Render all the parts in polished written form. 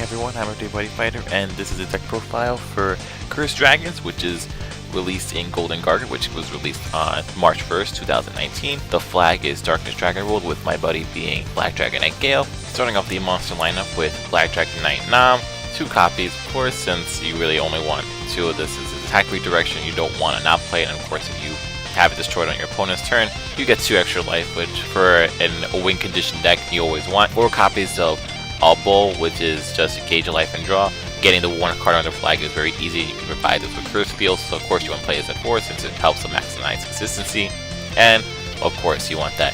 everyone, I'm Buddyfight, and this is a deck profile for Cursed Dragons, which is released in Golden Garter, which was released on March 1st, 2019. The flag is Darkness Dragon World, with my buddy being Black Dragon Knight Geil. Starting off the monster lineup with Black Dragon Knight Lzam, 2 copies, of course, since you really only want 2 of this. Is attack redirection, you don't want to not play it, and of course if you have it destroyed on your opponent's turn, you get 2 extra life, which for a win condition deck you always want. 4 copies of All Bull, which is just gauge a life and draw. Getting the 1 card on the flag is very easy. You can provide this with Curse Fields, so of course you want to play this at 4 since it helps to maximize consistency. And of course you want that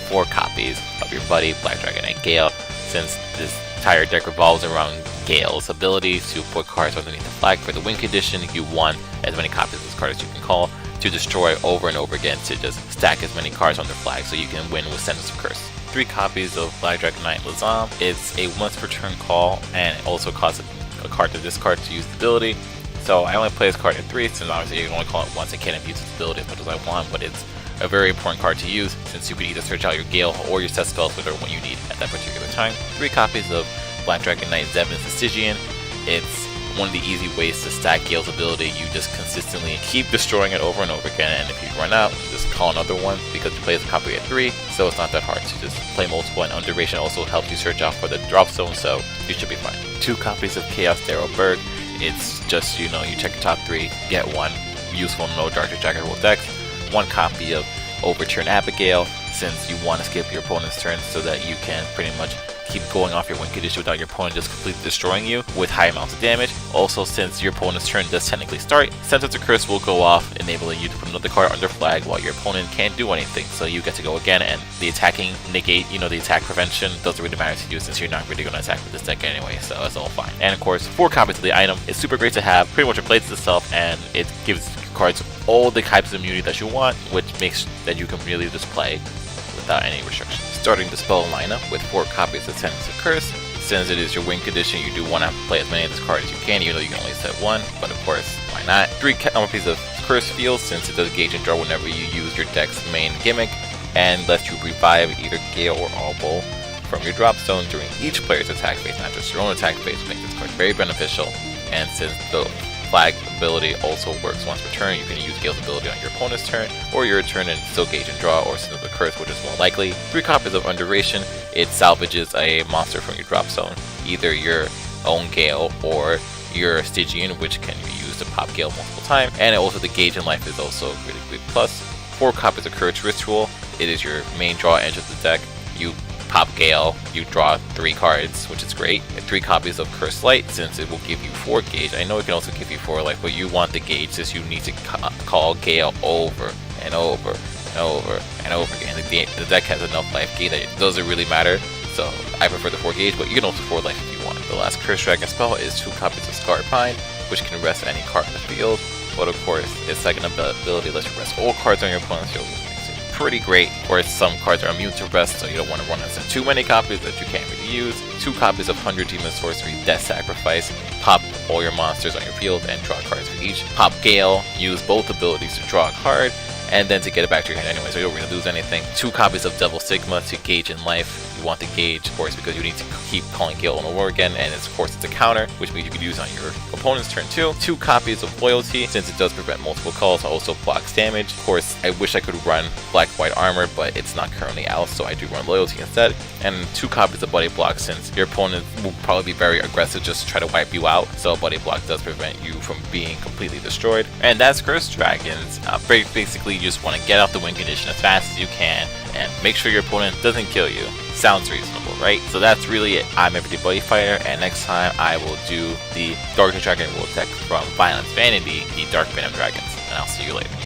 4 copies of your buddy Black Dragon Knight Geil, since this entire deck revolves around Geil's ability to put cards underneath the flag. For the win condition, you want as many copies of this card as you can call to destroy over and over again, to just stack as many cards on the flag so you can win with Sentence of Curse. 3 copies of Black Dragon Knight Lzam. It's a once per turn call, and it also costs a card to discard to use the ability. So I only play this card at 3, since obviously you can only call it once. I can't abuse its ability as much as I want, but it's a very important card to use, since you could either search out your Geil or your set spells, whichever one you need at that particular time. 3 copies of Black Dragon Knight Zevin Stygian. It's one of the easy ways to stack Geil's ability. You just consistently keep destroying it over and over again, and if you run out, just call another one, because you play this copy at 3, so it's not that hard to just play multiple, and Underration also helps you search out for the drop zone, so you should be fine. 2 copies of Chaos Darrow Berg. It's just, you check your top 3, get 1 useful no Darkness Dragon World decks. 1 copy of Overturn Abigail, since you want to skip your opponent's turn so that you can pretty much keep going off your win condition without your opponent just completely destroying you with high amounts of damage. Also, since your opponent's turn does technically start, Sentence of Curse will go off, enabling you to put another card under flag while your opponent can't do anything, so you get to go again, and the attacking negate, the attack prevention doesn't really matter to you, since you're not really going to attack with this deck anyway, so it's all fine. And of course, 4 copies of the item is super great to have. Pretty much replaces itself, and it gives cards all the types of immunity that you want, which makes that you can really just play without any restrictions. Starting the spell lineup with 4 copies of Sentence of Curse. Since it is your win condition, you do want to play as many of this card as you can, even though you can only set 1, but of course, why not? 3 copies of Curse Fields, since it does gauge and draw whenever you use your deck's main gimmick, and lets you revive either Geil or All Bull from your drop zone during each player's attack phase, not just your own attack phase, which makes this card very beneficial. And since the flag ability also works once per turn, you can use Geil's ability on your opponent's turn or your turn and still gauge and draw, or Sentence of Curse, which is more likely. 3 copies of Underration. It salvages a monster from your drop zone, either your own Geil or your Stygian, which can be used to pop Geil multiple times, and also the gauge in life is also really good plus. 4 copies of Courage Ritual. It is your main draw edge of the deck. You pop Geil, you draw 3 cards, which is great. And 3 copies of Cursed Light, since it will give you 4 gauge. I know it can also give you 4 life, but you want the gauge, since you need to call Geil over and over and over and over again. The deck has enough life gain that it doesn't really matter, so I prefer the 4 gauge, but you can also 4 life if you want. The last Cursed Dragon spell is 2 copies of Scarred Pine, which can rest any card in the field, but of course, its second ability lets you rest all cards on your opponent's field, pretty great. Or some cards are immune to rest, so you don't want to run and send too many copies that you can't really use. 2 copies of 100 Demon Sorcery Death Sacrifice. Pop all your monsters on your field and draw cards for each. Pop Geil, use both abilities to draw a card and then to get it back to your hand anyway, so you don't really lose anything. 2 copies of Devil Sigma to gauge in life. You want the gauge, of course, because you need to keep calling Geil on the war again, and of course it's a counter, which means you can use on your opponent's turn too. 2 copies of Loyalty, since it does prevent multiple calls, also blocks damage. Of course, I wish I could run Black-White Armor, but it's not currently out, so I do run Loyalty instead. And 2 copies of Buddy Block, since your opponent will probably be very aggressive just to try to wipe you out, so Buddy Block does prevent you from being completely destroyed. And that's Cursed Dragons. Basically, you just want to get out the win condition as fast as you can and make sure your opponent doesn't kill you. Sounds reasonable, right? So that's really it. I'm Buddyfight, and next time I will do the Darkness Dragon World deck from Violence Vanity, the Dark Venom Dragons, and I'll see you later.